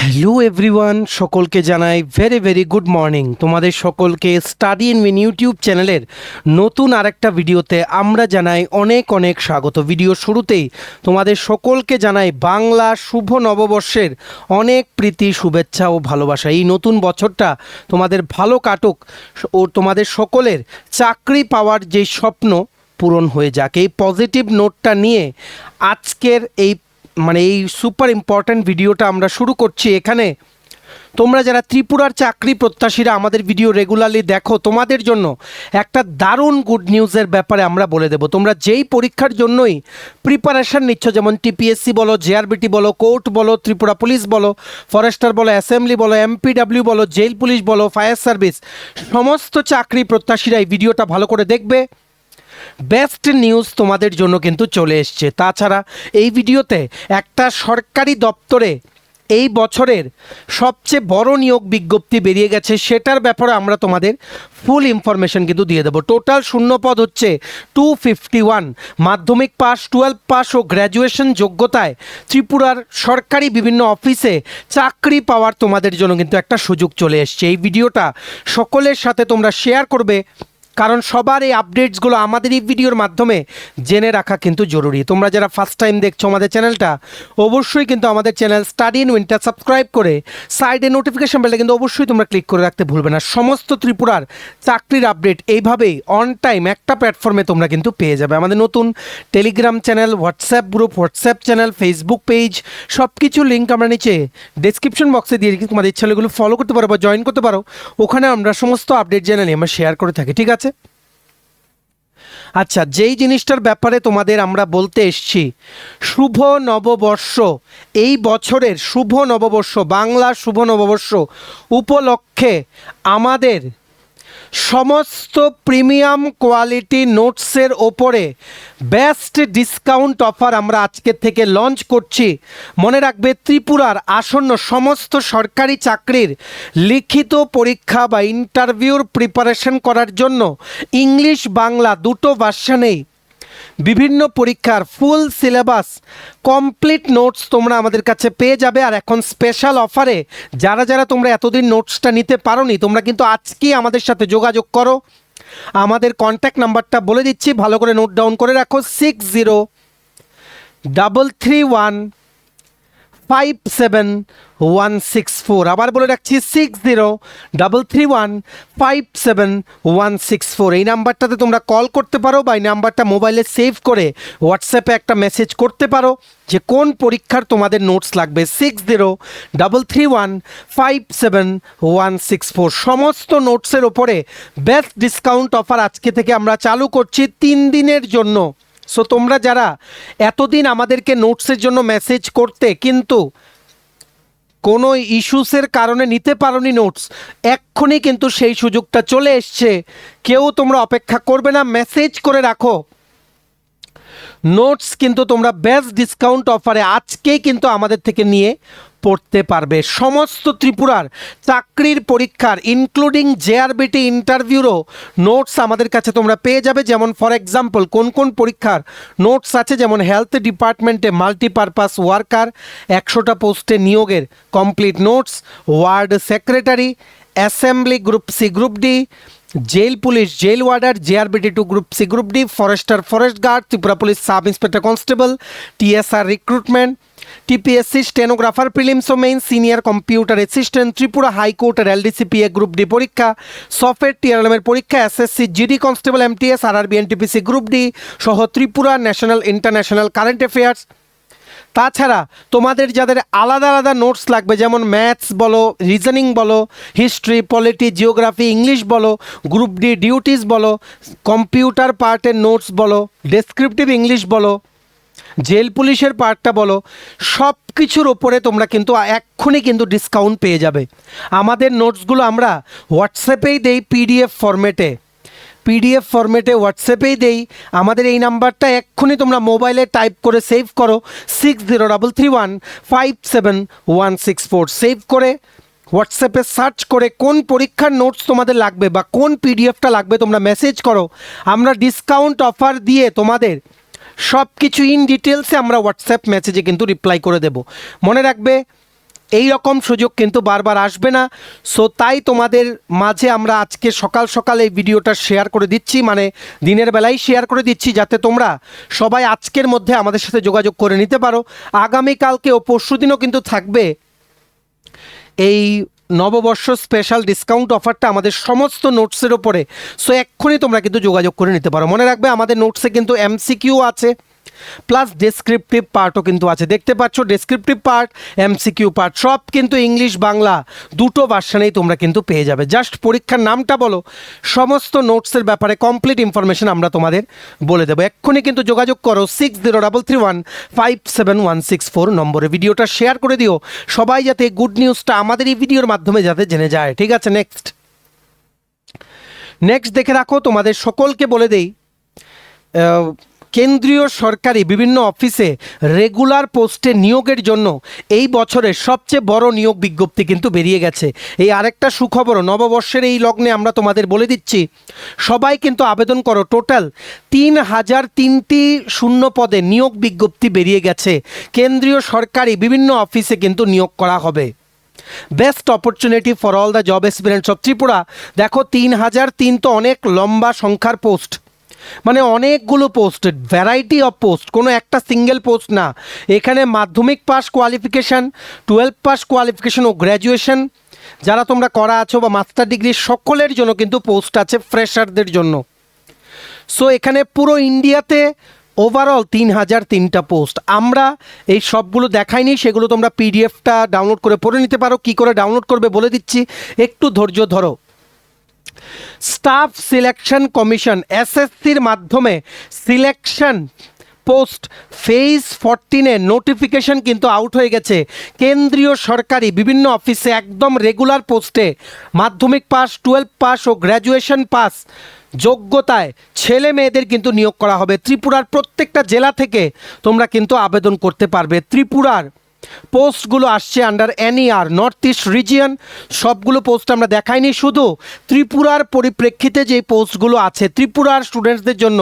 Hello everyone, সকলকে জানাই very very good morning. তোমাদের সকলকে স্টাডি ইন উইন ইউটিউব চ্যানেলের নতুন আরেকটা ভিডিওতে আমরা জানাই অনেক অনেক স্বাগত। ভিডিও শুরুতেই তোমাদের সকলকে জানাই বাংলা শুভ নববর্ষের অনেক প্রীতি, শুভেচ্ছা ও ভালোবাসা। এই নতুন বছরটা তোমাদের ভালো কাটুক ও তোমাদের সকলের চাকরি পাওয়ার যে স্বপ্ন পূরণ হয়ে যাক। এই পজিটিভ নোটটা নিয়ে আজকের এই সুপার ইম্পর্ট্যান্ট ভিডিওটা আমরা শুরু করছি। এখানে তোমরা যারা ত্রিপুরার চাকরি প্রত্যাশীরা আমাদের ভিডিও রেগুলারলি দেখো, তোমাদের জন্য একটা দারুণ গুড নিউজের ব্যাপারে আমরা বলে দেব। তোমরা যেই পরীক্ষার জন্যই প্রিপারেশান নিচ্ছ, যেমন টিপিএসসি বলো, জেআরবিটি বলো, কোর্ট বলো, ত্রিপুরা পুলিশ বলো, ফরেস্টার বলো, অ্যাসেম্বলি বলো, এমপিডাব্লিউ বলো, জেল পুলিশ বলো, ফায়ার সার্ভিস, সমস্ত চাকরি প্রত্যাশীরা এই ভিডিওটা ভালো করে দেখবে। বেস্ট নিউজ তোমাদের জন্য কিন্তু চলে এসছে। তাছাড়া এই ভিডিওতে একটা সরকারি দপ্তরে এই বছরের সবচেয়ে বড় নিয়োগ বিজ্ঞপ্তি বেরিয়ে গেছে, সেটার ব্যাপারে আমরা তোমাদের ফুল ইনফরমেশন কিন্তু দিয়ে দেবো। টোটাল শূন্যপদ হচ্ছে 251। মাধ্যমিক পাস, 12 পাস ও গ্র্যাজুয়েশন যোগ্যতায় ত্রিপুরার সরকারি বিভিন্ন অফিসে চাকরি পাওয়ার তোমাদের জন্য কিন্তু একটা সুযোগ চলে এসছে। এই ভিডিওটা সকলের সাথে তোমরা শেয়ার করবে, কারণ সবার এই আপডেটসগুলো আমাদের এই ভিডিওর মাধ্যমে জেনে রাখা কিন্তু জরুরি। তোমরা যারা ফার্স্ট টাইম দেখছো আমাদের চ্যানেলটা, অবশ্যই কিন্তু আমাদের চ্যানেল স্টাডি ইন উইনটা সাবস্ক্রাইব করে সাইডে নোটিফিকেশন বেলটা কিন্তু অবশ্যই তোমরা ক্লিক করে রাখতে ভুলবে না। সমস্ত ত্রিপুরার চাকরির আপডেট এইভাবেই অন টাইম একটা প্ল্যাটফর্মে তোমরা কিন্তু পেয়ে যাবে। আমাদের নতুন Telegram channel, WhatsApp group, WhatsApp channel, Facebook page, সব কিছু লিঙ্ক আমরা নিচে ডেসক্রিপশন বক্সে দিয়ে রেখে তোমাদের ইচ্ছা এগুলো ফলো করতে পারো বা জয়েন করতে পারো। ওখানে আমরা সমস্ত আপডেট চ্যানেলে আমরা শেয়ার করে থাকি, ঠিক আছে? আচ্ছা, যেই জিনিসটার ব্যাপারে তোমাদের আমরা বলতে এসছি, শুভ নববর্ষ, এই বছরের শুভ নববর্ষ, বাংলা শুভ নববর্ষ উপলক্ষে আমাদের সমস্ত প্রিমিয়াম কোয়ালিটি নোটসের ওপরে বেস্ট ডিসকাউন্ট অফার আমরা আজকের থেকে লঞ্চ করছি। মনে রাখবে, ত্রিপুরার আসন্ন সমস্ত সরকারি চাকরির লিখিত পরীক্ষা বা ইন্টারভিউর প্রিপারেশন করার জন্য ইংলিশ বাংলা দুটো ভার্সনেই বিভিন্ন পরীক্ষার ফুল সিলেবাস কমপ্লিট নোটস তোমরা আমাদের কাছে পেয়ে যাবে। আর এখন স্পেশাল অফারে যারা যারা তোমরা এতদিন নোটসটা নিতে পারোনি, তোমরা কিন্তু আজকেই আমাদের সাথে যোগাযোগ করো। আমাদের কন্ট্যাক্ট নাম্বারটা বলে দিচ্ছি, ভালো করে নোট ডাউন করে রাখো। 6033157164। আবার বলে রাখছি, 6033157164। এই নাম্বারটাতে তোমরা কল করতে পারো বা এই নাম্বারটা মোবাইলে সেভ করে হোয়াটসঅ্যাপে একটা মেসেজ করতে পারো যে কোন পরীক্ষার তোমাদের নোটস লাগবে। 6033157164। সমস্ত নোটসের ওপরে বেস্ট ডিসকাউন্ট অফার আজকে থেকে আমরা চালু করছি 3 দিনের জন্য। সো তোমরা যারা এতদিন আমাদেরকে নোটসের জন্য মেসেজ করতে কিন্তু কোনো ইস্যুসের কারণে নিতে পারোনি নোটস, এক্ষুনি কিন্তু সেই সুযোগটা চলে এসছে। কেউ তোমরা অপেক্ষা করবে না, মেসেজ করে রাখো। নোটস কিন্তু তোমরা বেস্ট ডিসকাউন্ট অফারে আজকেই কিন্তু আমাদের থেকে নিয়ে পড়তে পারবে। সমস্ত ত্রিপুরার চাকরির পরীক্ষার ইনক্লুডিং জেআরবিটি ইন্টারভিউরও নোটস আমাদের কাছে তোমরা পেয়ে যাবে। যেমন ফর এক্সাম্পল কোন কোন পরীক্ষার নোটস আছে, যেমন হেলথ ডিপার্টমেন্টে মাল্টিপারপাস ওয়ার্কার 100টা পোস্টে নিয়োগের complete notes, ward secretary, assembly group C group D, jail police jail warder, JRBT 2 group C group D, forester forest guard, Tripura police sub inspector constable, TSR recruitment, TPSC stenographer prelims ও main, senior computer assistant, Tripura হাইকোর্টের LDCPA group D পরীক্ষা, software টিআরএমের পরীক্ষা, SSC GD constable MTS, RRB NTPC group D সহ Tripura national international current affairs. তাছাড়া তোমাদের যাদের আলাদা আলাদা নোটস লাগবে, যেমন ম্যাথস বলো, রিজনিং বলো, হিস্ট্রি, পলিটি, জিওগ্রাফি, ইংলিশ বলো, গ্রুপ ডি ডিউটিস বলো, কম্পিউটার পার্টের নোটস বলো, ডেসক্রিপটিভ ইংলিশ বলো, জেল পুলিশের পার্টটা বলো, সব কিছুর ওপরে তোমরা কিন্তু এক্ষুনি কিন্তু ডিসকাউন্ট পেয়ে যাবে। আমাদের নোটসগুলো আমরা হোয়াটসঅ্যাপেই দেই পিডিএফ ফরম্যাটে হোয়াটসঅ্যাপেই দেই। আমাদের এই নাম্বারটা এক্ষুনি তোমরা মোবাইলে টাইপ করে সেভ করো, 6033157164। সেভ করে হোয়াটসঅ্যাপে সার্চ করে কোন পরীক্ষার নোটস তোমাদের লাগবে বা কোন পিডিএফটা লাগবে তোমরা মেসেজ করো। আমরা ডিসকাউন্ট অফার দিয়ে তোমাদের সব কিছু ইন ডিটেলসে আমরা হোয়াটসঅ্যাপ মেসেজে কিন্তু রিপ্লাই করে দেব। মনে রাখবে, এই রকম সুযোগ কিন্তু বারবার আসবে না। সো তাই তোমাদের মাঝে আমরা আজকে সকাল সকাল এই ভিডিওটা শেয়ার করে দিচ্ছি, মানে দিনের বেলায় শেয়ার করে দিচ্ছি, যাতে তোমরা সবাই আজকের মধ্যে আমাদের সাথে যোগাযোগ করে নিতে পারো। আগামীকালকে ও পরশু দিনও কিন্তু থাকবে এই নববর্ষ স্পেশাল ডিসকাউন্ট অফারটা আমাদের সমস্ত নোটসের ওপরে। সো এক্ষুনি তোমরা কিন্তু যোগাযোগ করে নিতে পারো। মনে রাখবে আমাদের নোটসে কিন্তু এমসিকিউ আছে, প্লাস ডেসক্রিপটিভ পার্টও কিন্তু আছে। দেখতে পাচ্ছ ডেসক্রিপটিভ পার্ট, এমসিকিউ পার্ট সব কিন্তু ইংলিশ বাংলা দুটো ভার্সানেই তোমরা কিন্তু পেয়ে যাবে। জাস্ট পরীক্ষার নামটা বলো, সমস্ত নোটসের ব্যাপারে কমপ্লিট ইনফরমেশন আমরা তোমাদের বলে দেবো। এক্ষুনি কিন্তু যোগাযোগ করো 6033157164 নম্বরে। ভিডিওটা শেয়ার করে দিও সবাই, যাতে গুড নিউজটা আমাদের এই ভিডিওর মাধ্যমে যাতে জেনে যায়। ঠিক আছে, নেক্সট দেখে রাখো, তোমাদের সকলকে বলে দেই কেন্দ্রীয় সরকারি বিভিন্ন অফিসে রেগুলার পোস্টে নিয়োগের জন্য এই বছরের সবচেয়ে বড় নিয়োগ বিজ্ঞপ্তি কিন্তু বেরিয়ে গেছে। এই আরেকটা সুখবর, নববর্ষের এই লগ্নে আমরা তোমাদের বলে দিচ্ছি, সবাই কিন্তু আবেদন করো। টোটাল 3003টি শূন্য পদে নিয়োগ বিজ্ঞপ্তি বেরিয়ে গেছে। কেন্দ্রীয় সরকারি বিভিন্ন অফিসে কিন্তু নিয়োগ করা হবে। Best opportunity for all the job experience of Tripura. দেখো 3003 তো অনেক লম্বা সংখ্যার পোস্ট, মানে অনেকগুলো পোস্ট, ভ্যারাইটি অফ পোস্ট, কোনো একটা সিঙ্গেল পোস্ট না। এখানে মাধ্যমিক পাস কোয়ালিফিকেশান, 12 পাস কোয়ালিফিকেশান ও গ্র্যাজুয়েশন যারা তোমরা করা আছো বা মাস্টার ডিগ্রি, সকলের জন্য কিন্তু পোস্ট আছে, ফ্রেশারদের জন্য। সো এখানে পুরো ইন্ডিয়াতে ওভারঅল 3003টা পোস্ট। আমরা এই সবগুলো দেখাইনি, সেগুলো তোমরা পিডিএফটা ডাউনলোড করে পড়ে নিতে পারো। কি করে ডাউনলোড করবে বলে দিচ্ছি, একটু ধৈর্য ধরো। স্টাফ সিলেকশন কমিশন এসএসসির মাধ্যমে সিলেকশন পোস্ট ফেজ 14-এ নোটিফিকেশন কিন্তু আউট হয়ে গেছে। কেন্দ্রীয় সরকারি বিভিন্ন অফিসে একদম রেগুলার পোস্টে মাধ্যমিক পাস, 12 পাস ও গ্র্যাজুয়েশন পাস যোগ্যতায় ছেলে মেয়েদের কিন্তু নিয়োগ করা হবে। ত্রিপুরার প্রত্যেকটা জেলা থেকে তোমরা কিন্তু আবেদন করতে পারবে। ত্রিপুরার পোস্টগুলো আসছে under NER north east region. সবগুলো পোস্ট আমরা দেখাইনি, শুধু ত্রিপুরার পরিপ্রেক্ষিতে যে পোস্টগুলো আছে ত্রিপুরার স্টুডেন্টসদের জন্য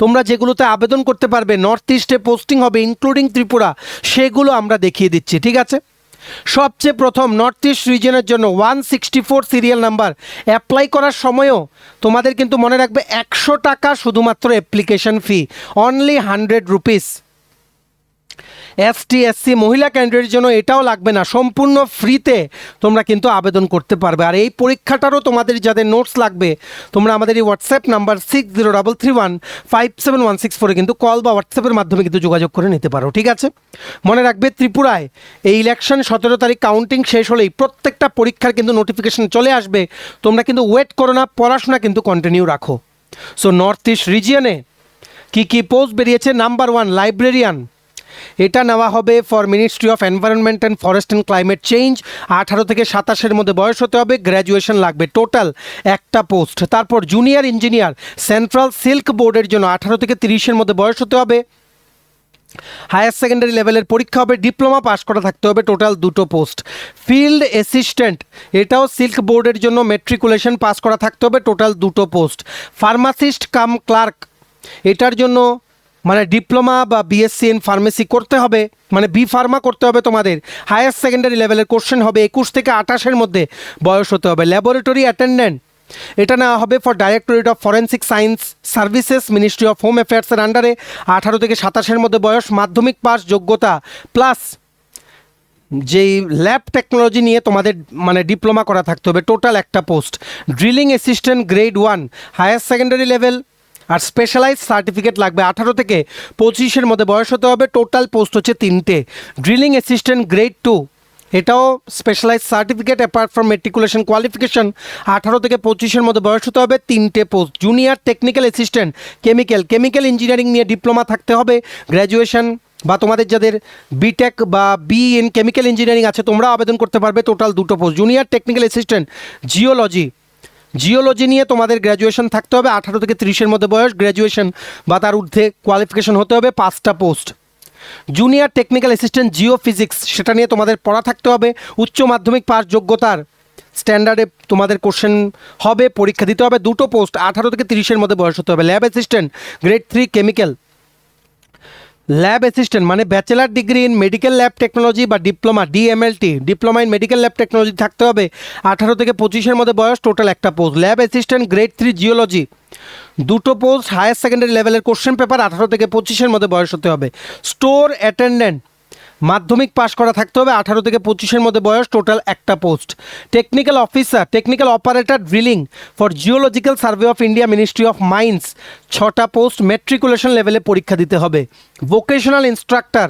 তোমরা যেগুলোতে আবেদন করতে পারবে, নর্থ ইস্টে পোস্টিং হবে ইনক্লুডিং ত্রিপুরা, সেগুলো আমরা দেখিয়ে দিচ্ছি। ঠিক আছে, সবচেয়ে প্রথম নর্থ ইস্ট রিজিয়নের জন্য 164 সিরিয়াল নাম্বার। অ্যাপ্লাই করার সময়ও তোমাদের কিন্তু মনে রাখবে 100 টাকা শুধুমাত্র application fee, only 100 rupees. ST SC মহিলা ক্যান্ডিডেটের জন্য এটাও লাগবে না, সম্পূর্ণ ফ্রিতে তোমরা কিন্তু আবেদন করতে পারবে। আর এই পরীক্ষাটারও তোমাদের যাদের নোটস লাগবে, তোমরা আমাদের এই হোয়াটসঅ্যাপ নাম্বার 6033157164 কিন্তু কল বা হোয়াটসঅ্যাপের মাধ্যমে কিন্তু যোগাযোগ করে নিতে পারো। ঠিক আছে, মনে রাখবে ত্রিপুরায় এই ইলেকশন 17 তারিখ কাউন্টিং শেষ হলেই প্রত্যেকটা পরীক্ষার কিন্তু নোটিফিকেশন চলে আসবে। তোমরা কিন্তু ওয়েট করো না, পড়াশোনা কিন্তু কন্টিনিউ রাখো। সো নর্থ ইস্ট রিজিয়নে কী পোস্ট বেরিয়েছে, নাম্বার 1 লাইব্রেরিয়ান, এটা নেওয়া হবে for ministry of environment and forest and climate change. 18 থেকে 27-এর মধ্যে বয়স হতে হবে, গ্র্যাজুয়েশন লাগবে, টোটাল একটা পোস্ট। তারপর জুনিয়র ইঞ্জিনিয়ার সেন্ট্রাল সিল্ক বোর্ডের জন্য 18 থেকে 30-এর মধ্যে বয়স হতে হবে, হায়ার সেকেন্ডারি লেভেলের পরীক্ষা হবে, ডিপ্লোমা পাস করা থাকতে হবে, টোটাল 2টো পোস্ট। ফিল্ড অ্যাসিস্ট্যান্ট, এটাও সিল্ক বোর্ডের জন্য মেট্রিকুলেশন পাস করা থাকতে হবে, টোটাল 2টো পোস্ট। ফার্মাসিস্ট কাম ক্লার্ক, এটার জন্য মানে ডিপ্লোমা বা বিএসসি ইন ফার্মেসি করতে হবে, মানে বি ফার্মা করতে হবে তোমাদের। হায়ার সেকেন্ডারি লেভেলের কোশ্চেন হবে, 21 থেকে 28-এর মধ্যে বয়স হতে হবে। ল্যাবরেটরি অ্যাটেন্ডেন্ট, এটা নেওয়া হবে for directorate of forensic science services, ministry of home অ্যাফেয়ার্সের আন্ডারে, 18 থেকে 27-এর মধ্যে বয়স, মাধ্যমিক পাস যোগ্যতা প্লাস যেই ল্যাব টেকনোলজি নিয়ে তোমাদের মানে ডিপ্লোমা করা থাকতে হবে, টোটাল একটা post. Drilling assistant grade 1 higher secondary level, আর স্পেশালাইজ সার্টিফিকেট লাগবে, 18 থেকে 25-এর মধ্যে বয়স হতে হবে, টোটাল পোস্ট হচ্ছে 3টে। ড্রিলিং অ্যাসিস্ট্যান্ট গ্রেড 2, এটাও specialise certificate apart from matriculation qualification, 18 থেকে 25-এর মধ্যে বয়স হতে হবে, 3টে post. Junior technical assistant chemical engineering নিয়ে ডিপ্লোমা থাকতে হবে, গ্র্যাজুয়েশন বা তোমাদের যাদের বিটেক বা বি ইন কেমিক্যাল ইঞ্জিনিয়ারিং আছে তোমরা আবেদন করতে পারবে, টোটাল 2টো post. Junior technical assistant geology নিয়ে তোমাদের গ্র্যাজুয়েশন থাকতে হবে, 18 থেকে 30-এর মধ্যে বয়স, গ্র্যাজুয়েশন বা তার ঊর্ধ্বে কোয়ালিফিকেশন হতে হবে, 5টা post. Junior technical assistant Jio physics, সেটা নিয়ে তোমাদের পড়া থাকতে হবে, উচ্চ মাধ্যমিক পাস যোগ্যতার স্ট্যান্ডার্ডে তোমাদের কোশ্চেন হবে, পরীক্ষা দিতে হবে, 2টো পোস্ট, 18 থেকে 30-এর মধ্যে বয়স হতে হবে। Lab assistant grade 3 chemical, lab assistant মানে bachelor degree in medical lab technology বা diploma DMLT, diploma in medical lab technology থাকতে হবে। 18 থেকে 25-এর মধ্যে বয়স, টোটাল একটা post. Lab assistant grade 3 geology, দুটো পোস্ট, হায়ার সেকেন্ডারি লেভেলের কোশ্চেন পেপার, 18 থেকে 25-এর মধ্যে বয়স হতে হবে। স্টোর অ্যাটেন্ডেন্ট মাধ্যমিক পাশ করা থাকতে হবে, 18 থেকে 25-এর মধ্যে বয়স, টোটাল একটা post. Technical officer, technical operator drilling for geological survey of India, ministry of mines, 6টা পোস্ট, ম্যাট্রিকুলেশন লেভেলে পরীক্ষা দিতে হবে। ভোকেশনাল ইনস্ট্রাক্টর,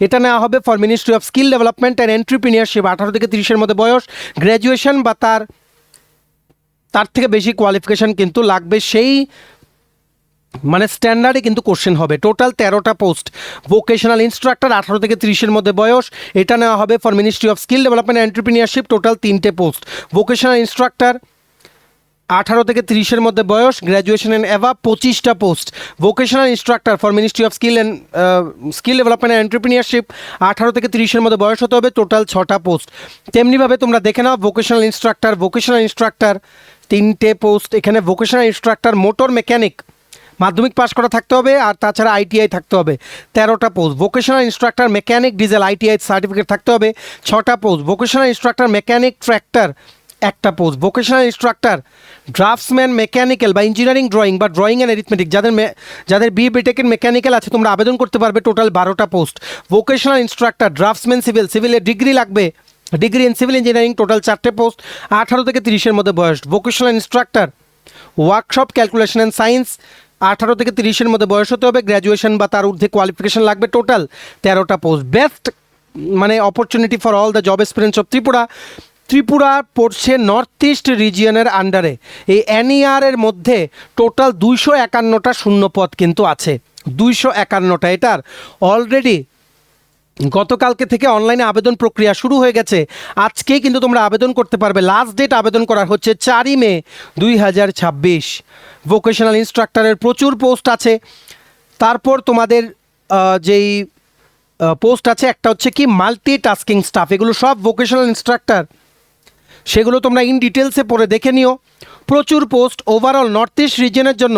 এটা নেওয়া হবে for ministry of skill development and entrepreneurship, 18 থেকে 30-এর মধ্যে বয়স, গ্র্যাজুয়েশন বা তার থেকে বেশি কোয়ালিফিকেশান কিন্তু লাগবে, সেই মানে স্ট্যান্ডার্ডে কিন্তু কোশ্চেন হবে। টোটাল 13টা পোস্ট। ভোকেশনাল ইনস্ট্রাক্টর 18 থেকে 30-এর মধ্যে বয়স, এটা নেওয়া হবে for ministry of skill development and entrepreneurship, total 3টে পোস্ট। ভোকেশনাল ইনস্ট্রাক্টর 18 থেকে 30-এর মধ্যে বয়স, গ্র্যাজুয়েশন অ্যান্ড অ্যাভাব, 25টা post. Vocational instructor for ministry of skill development and entrepreneurship, 18 থেকে 30-এর মধ্যে বয়স হতে হবে, টোটাল 6টা পোস্ট। তেমনিভাবে তোমরা দেখে নাও ভোকেশনাল ইনস্ট্রাক্টর 3টে পোস্ট। এখানে ভোকেশনাল ইনস্ট্রাক্টর মোটর মেকানিক মাধ্যমিক পাশ করা থাকতে হবে, আর তাছাড়া আইটিআই থাকতে হবে, 13টা post. Vocational instructor mechanic diesel, ITI certificate থাকতে হবে, 6টা post. Vocational instructor mechanic tractor, একটা post. Vocational instructor draftsman mechanical বা ইঞ্জিনিয়ারিং ড্রয়িং বা ড্রয়িং অ্যান্ড অ্যারিথমেটিক, যাদের বিটেকের মেকানিক্যাল আছে তোমরা আবেদন করতে পারবে, টোটাল 12টা পোস্ট। ভোকেশনাল ইনস্ট্রাক্টর ড্রাফটসম্যান সিভিলের ডিগ্রি লাগবে, degree in civil engineering, total 4টে পোস্ট, 18 থেকে 30-এর মধ্যে বয়স। Vocational instructor workshop calculation and science, 18 থেকে 30-এর মধ্যে বয়স হতে হবে, গ্র্যাজুয়েশন বা তার ঊর্ধ্বে কোয়ালিফিকেশন লাগবে, টোটাল 13টা পোস্ট। বেস্ট মানে opportunity for all the job experience of Tripura পড়ছে নর্থ ইস্ট রিজিয়নের আন্ডারে। এই এনইআর মধ্যে টোটাল 251টা শূন্যপদ কিন্তু আছে, 251টা। এটার অলরেডি গতকালকে থেকে অনলাইনে আবেদন প্রক্রিয়া শুরু হয়ে গেছে, আজকেই কিন্তু তোমরা আবেদন করতে পারবে। লাস্ট ডেট আবেদন করার হচ্ছে 4ই মে 2026। ভোকেশনাল ইনস্ট্রাক্টরের প্রচুর পোস্ট আছে। তারপর তোমাদের যেই পোস্ট আছে একটা হচ্ছে কি মাল্টি টাস্কিং স্টাফ, এগুলো সব ভোকেশনাল ইনস্ট্রাক্টর, সেগুলো তোমরা ইন ডিটেলসে পড়ে দেখে নিও। প্রচুর পোস্ট, ওভারঅল নর্থ ইস্ট রিজনের জন্য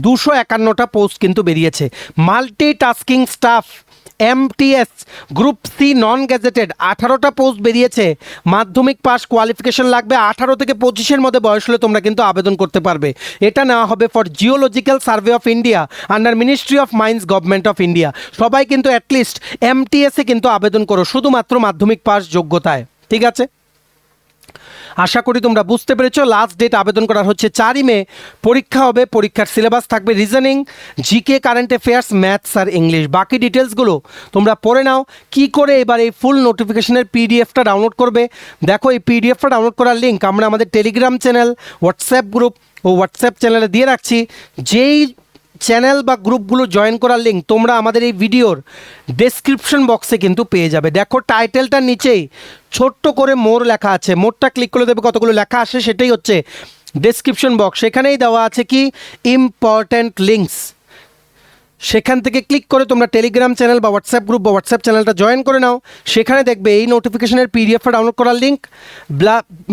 251টা পোস্ট কিন্তু বেরিয়েছে। Multi tasking staff MTS group C non gazetted 18টা পোস্ট বেরিয়েছে, মাধ্যমিক পাস কোয়ালিফিকেশন লাগবে, 18 থেকে 25-এর মধ্যে বয়স হলে তোমরা কিন্তু আবেদন করতে পারবে। এটা নেওয়া হবে for geological survey of India under ministry of mines, government of India. সবাই কিন্তু অ্যাটলিস্ট MTS-এ কিন্তু আবেদন করো, শুধুমাত্র মাধ্যমিক পাস যোগ্যতায়, ঠিক আছে? আশা করি তোমরা বুঝতে পেরেছো। লাস্ট ডেট আবেদন করার হচ্ছে 4ই মে। পরীক্ষা হবে, পরীক্ষার সিলেবাস থাকবে reasoning, GK, current affairs, maths আর ইংলিশ। বাকি ডিটেলসগুলো তোমরা পড়ে নাও। কি করে এবার এই ফুল নোটিফিকেশনের পিডিএফটা ডাউনলোড করবে দেখো, এই পিডিএফটা ডাউনলোড করার লিঙ্ক আমরা আমাদের টেলিগ্রাম চ্যানেল, হোয়াটসঅ্যাপ গ্রুপ ও হোয়াটসঅ্যাপ চ্যানেলে দিয়ে রাখছি। যেই চ্যানেল বা গ্রুপগুলো জয়েন করার লিঙ্ক তোমরা আমাদের এই ভিডিওর ডেসক্রিপশন বক্সে কিন্তু পেয়ে যাবে। দেখো টাইটেলটার নিচেই ছোট্ট করে মোর লেখা আছে, মোরটা ক্লিক করে দেবে, কতগুলো লেখা আসে সেটাই হচ্ছে ডেসক্রিপশন বক্স। সেখানেই দেওয়া আছে কি ইম্পর্ট্যান্ট লিঙ্কস, সেখান থেকে ক্লিক করে তোমরা টেলিগ্রাম চ্যানেল বা হোয়াটসঅ্যাপ গ্রুপ বা হোয়াটসঅ্যাপ চ্যানেলটা জয়েন করে নাও। সেখানে দেখবে এই নোটিফিকেশনের পিডিএফটা ডাউনলোড করার লিঙ্ক,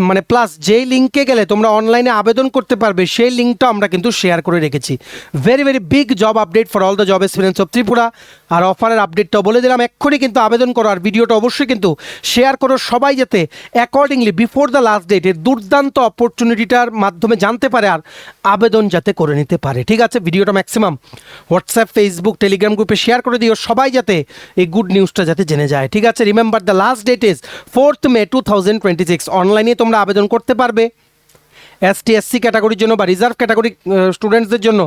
মানে প্লাস যেই লিঙ্কে গেলে তোমরা অনলাইনে আবেদন করতে পারবে সেই লিঙ্কটা আমরা কিন্তু শেয়ার করে রেখেছি। Very big job update for all the job experience of Tripura. আর অফারের আপডেটটাও বলে দিলাম, এক্ষুনি কিন্তু আবেদন করো, আর ভিডিওটা অবশ্যই কিন্তু শেয়ার করো, সবাই যাতে accordingly before the last date এর দুর্দান্ত অপরচুনিটিটার মাধ্যমে জানতে পারে আর আবেদন যাতে করে নিতে পারে, ঠিক আছে? ভিডিওটা ম্যাক্সিমাম হোয়াটসঅ্যাপ, ফেসবুক, টেলিগ্রাম গ্রুপে শেয়ার করে দিও, সবাই যাতে এই গুড নিউজটা যাতে জেনে যায়, ঠিক আছে? Remember the last date is 4th May 2026। অনলাইনে তোমরা আবেদন করতে পারবে। ST SC ক্যাটাগরির জন্য বা রিজার্ভ ক্যাটাগরি স্টুডেন্টসদের জন্য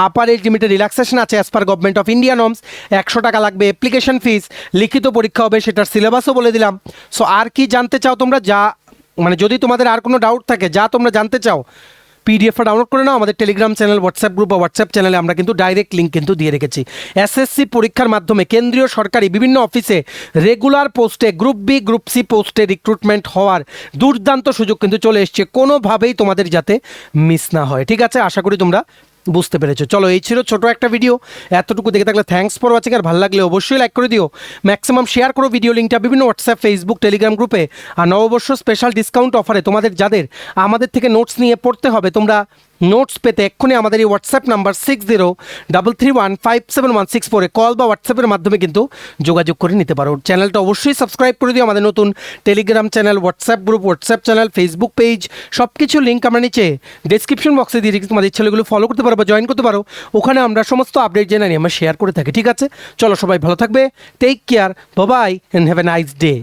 আপার এজ লিমিটে রিল্যাক্সেশন আছে as per government of India norms. 100 টাকা লাগবে অ্যাপ্লিকেশন ফিস, লিখিত পরীক্ষা হবে, সেটার সিলেবাসও বলে দিলাম। সো আর কি জানতে চাও তোমরা, যা মানে যদি তোমাদের আর কোনো ডাউট থাকে, যা তোমরা জানতে চাও, পিডিএফটা ডাউনলোড করে নাও। আমাদের টেলিগ্রাম চ্যানেল, হোয়াটসঅ্যাপ গ্রুপ বা হোয়াটসঅ্যাপ চ্যানেলে আমরা কিন্তু ডাইরেক্ট লিঙ্ক কিন্তু দিয়ে রেখেছি। SSC পরীক্ষার মাধ্যমে কেন্দ্রীয় সরকারি বিভিন্ন অফিসে রেগুলার পোস্টে গ্রুপ বি, গ্রুপ সি পোস্টে রিক্রুটমেন্ট হওয়ার দুর্দান্ত সুযোগ কিন্তু চলে এসছে, কোনোভাবেই তোমাদের যাতে মিস না হয়, ঠিক আছে? আশা করি তোমরা বুঝতে পেরেছো। চলো, এই ছিল ছোট একটা ভিডিও, এতটুকু দেখে থাকলে থ্যাঙ্কস ফর ওয়াচিং। আর ভালো লাগলে অবশ্যই লাইক করে দিও, ম্যাক্সিমাম শেয়ার করো ভিডিও লিঙ্কটা বিভিন্ন হোয়াটসঅ্যাপ, ফেসবুক, টেলিগ্রাম গ্রুপে। আর নববর্ষ স্পেশাল ডিসকাউন্ট অফারে তোমাদের যাদের আমাদের থেকে নোটস নিয়ে পড়তে হবে, তোমরা নোটস পেতে এক্ষুনি আমাদের এই হোয়াটসঅ্যাপ নাম্বার 6033315716 কল বা হোয়াটসঅ্যাপের মাধ্যমে কিন্তু যোগাযোগ করে নিতে পারো। চ্যানেলটা অবশ্যই সাবস্ক্রাইব করে দিও। আমাদের নতুন Telegram channel, WhatsApp group, WhatsApp channel, Facebook page সব কিছু লিঙ্ক আমরা নিচে ডেসক্রিপশন বক্সে দিয়ে রেখেছি। তোমাদের ছেলেগুলো ফলো করতে পারো বা জয়েন করতে পারো। ওখানে আমরা সমস্ত আপডেট জেনে নিয়ে আমরা শেয়ার করে থাকি। ঠিক আছে, চলো সবাই ভালো থাকবে, take care, bye and have a nice day.